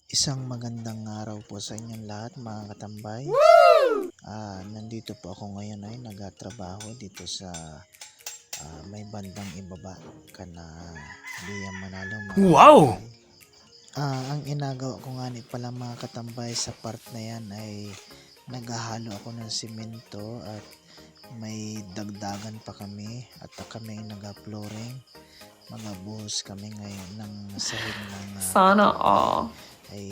Isang magandang araw po sa inyong lahat mga katambay. Nandito po ako ngayon ay nagatrabaho dito sa may bandang ibaba kana Biyang Manalo mga Wow! katambay. Ang inagawa ko nga ni pala mga katambay sa part na yan ay naghahalo ako ng simento at may dagdagan pa kami at kami ay naga-flooring. Mga buhos kami ngayon ng sahig ng Sana katambay all. ay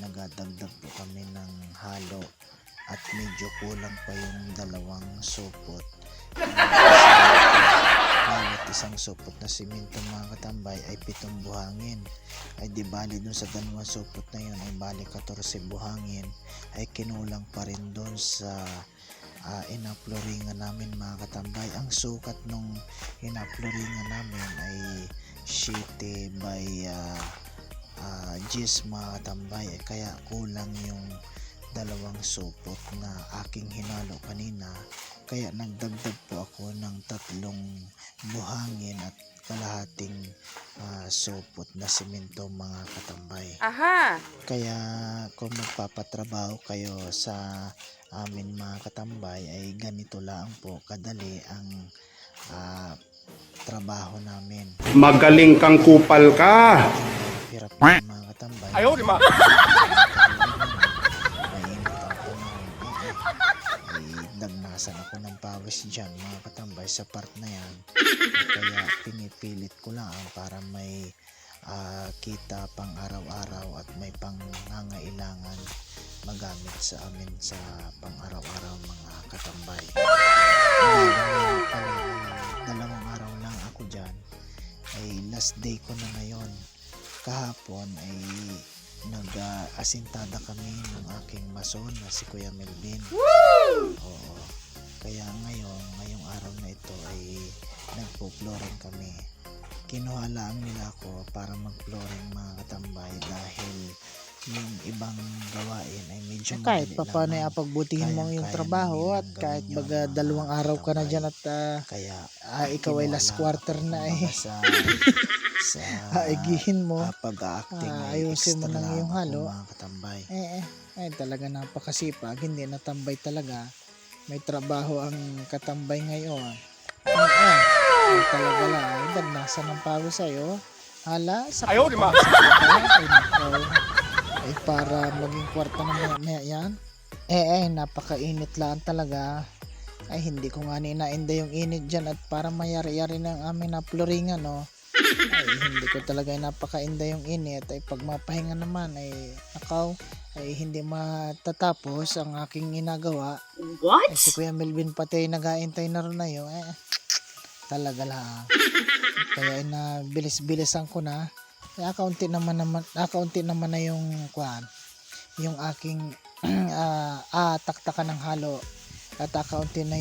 nagadagdag po kami ng halo at medyo kulang pa yung dalawang supot. Bawat isang supot na simento mga katambay ay 7 buhangin. Ay di bali dun sa dalawang supot na yun ay bali 14 buhangin ay kinulang pa rin dun sa inaploringan namin mga katambay. Ang sukat nung inaploringan namin ay 7 by 10 mga katambay, kaya kulang yung dalawang supot na aking hinalo kanina, kaya nagdagdag po ako ng 3 buhangin at kalahating supot na simento mga katambay. Aha! Kaya kung magpapatrabaho kayo sa amin mga katambay ay ganito lang po kadali ang trabaho namin. Magaling kang kupal ka. Hirap yung mga katambay. Ayaw, di ba? Mainit ang panahon. Ay nagnasan ako ng pawis dyan mga katambay sa part na yan. Kaya pinipilit ko lang para may kita pang araw-araw at may pangangailangan magamit sa amin sa pang araw-araw mga katambay. Dalawang araw lang ako dyan. Ay last day ko na ngayon. Kahapon ay nag-asintada kami ng aking mason na si Kuya Melvin. Oo. Kaya ngayong araw na ito ay nagpo-flooring kami. Kinuha lang nila ako para mag-flooring mga katambay dahil yung ibang gawain ay medyo kahit madali pa paano ay lamang. apagbutihin mo Kayang-kaya yung trabaho namin at kahit gawin baga yun, mga 2 araw ka na dyan at kaya ikaw ay last kinuha quarter lang na ako, eh. kumbaga, sa Haigihin mo. pag-acting ay Ayusin mo extra lang lang yung ako halo. mga katambay. Ay talaga napakasipag, hindi natambay talaga. May trabaho ang katambay ngayon. Ay talaga lang, dagnasan ng pawis sa'yo. Hala, sa Ayaw, di ba? Ay nako. Ay para maging kwarta na maya yan. Napakainit lang talaga. Ay hindi ko nga ninainda yung init dyan at para mayari-yari ng aming naploringan no. Ay hindi ko talaga napakainda yung init. Ay pag mapahinga naman ay nakaw ay hindi matatapos ang aking ginagawa. What? Ay si Kuya Melvin pati nag-aintay na rin na yun. Talaga lang. Kaya bilis-bilisan ko na. Kaunti naman na yung yung aking taktakan ng halo at kaunti na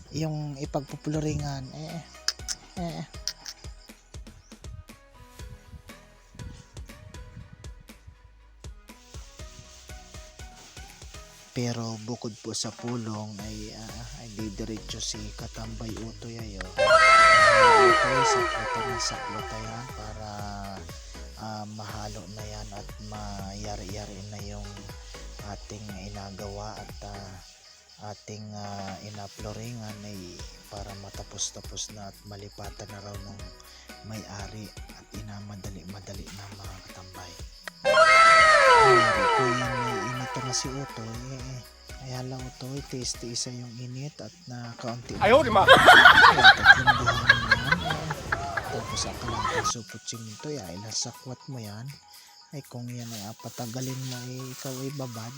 yung ipagpupuluringan Pero bukod po sa pulong ay didiretso si Katambay Utoy ayo. Utoy saklota yan para mahalo na yan at mayari-yari na yung ating inagawa at ating inaploringan ay para matapos-tapos na at malipatan na raw nung may-ari at inamadali-madali na mga katambay. Kung may init na si Utoy ay hala Utoy, tiis-tiisa yung init at na kaunti Ayaw, di ba? tatlong buhangin yan tapos akalatang supot simento ay ilang sakwat mo yan ay kung yan ay patagalin mo ay ikaw ay babad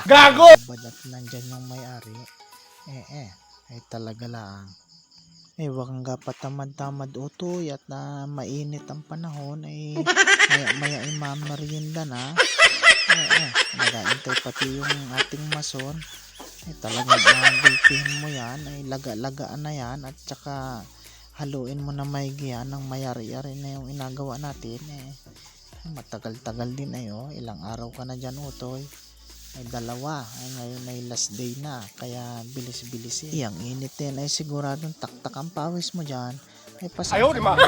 Gago! babad at nandyan yung may-ari ay talaga lang wag nga patamad-tamad Utoy at mainit ang panahon ay maya ay mamarienda na nagaintay pati yung ating mason ay talagang gulpihin mo yan ay laga-lagaan na yan at saka haluin mo na maigi yan ng mayari-yari na yung inagawa natin matagal-tagal din ilang araw ka na dyan Utoy ay 2 ay ngayon ay last day na kaya bilis-bilisin yang init din ay siguradong taktak ang pawis mo dyan ay pasensya Ayaw, di ba? na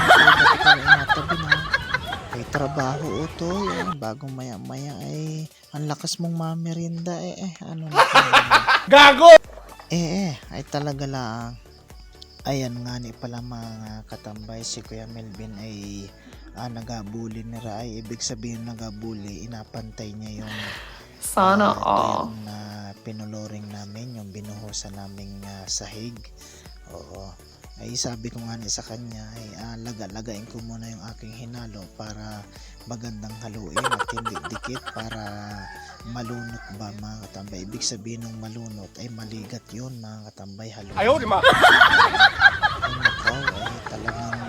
ikaw inatabi na May trabaho utoy. Bago maya-maya ay ang lakas mong mamerinda. Ano na Gago! ay talaga lang. Ayan nga ni pala mga katambay, si Kuya Melvin ay nagabuli ni Ray. Ibig sabihin nagabuli, inapantay niya yung Sana ito all. yung pinuloring namin, yung binuhusan naming sahig. Oo. Ay sabi ko nga sa kanya ay lagain ko muna yung aking hinalo para magandang haluin at hindi dikit para malunot ba mga katambay. Ibig sabihin ng malunot ay maligat yun mga katambay, haluin. Ayaw, di ma. Ay nakaw ay talagang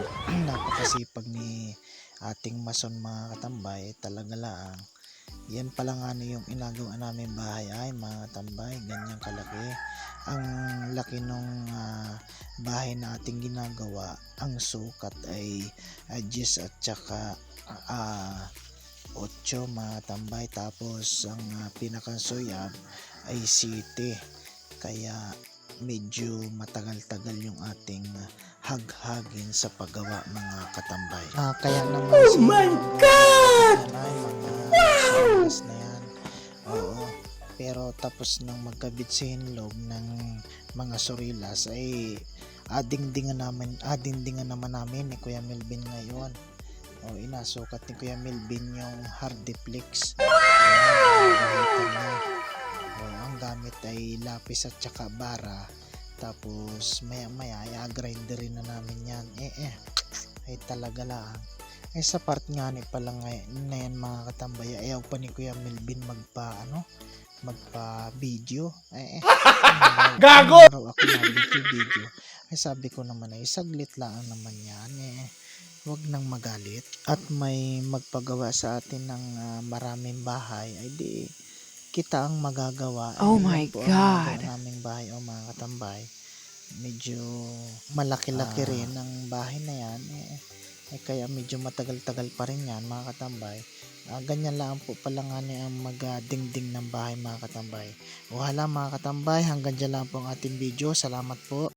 napakasipag ni ating mason mga katambay, talaga lang. Yan pala nga yung inagawa namin bahay ay mga katambay, ganyang kalaki. Ang laki nung bahay na ating ginagawa, ang sukat ay 10 at saka 8 mga katambay, tapos ang pinakasuyab ay 7, kaya medyo matagal-tagal yung ating haghagin sa paggawa mga katambay. Kaya naman oh my God! Mga na yan. Oo. Pero tapos nang magkabit sa hinlog ng mga surilas ay adingdingan naman namin ni Kuya Melvin ngayon. Inasukat ni Kuya Melvin yung hardiplex. Ang gamit ay lapis at saka bara. Tapos maya i-grinderin na namin yan. Ay talaga lang. Sa part nga ni pala ngayon na yan mga katambay, ayaw pa ni Kuya Melvin magpa video. Gago! Araw ako na video. Sabi ko naman ay saglit lang naman yan. Huwag nang magalit. At may magpagawa sa atin ng maraming bahay, ay di kita ang magagawa. Oh my God. Ang naming bahay mga katambay. Medyo malaki-laki rin ang bahay na yan. Kaya medyo matagal-tagal pa rin yan mga katambay. Ganyan lang po pala nga ang magdingding ng bahay mga katambay. Wala mga katambay, hanggang dyan lang po ang ating video. Salamat po.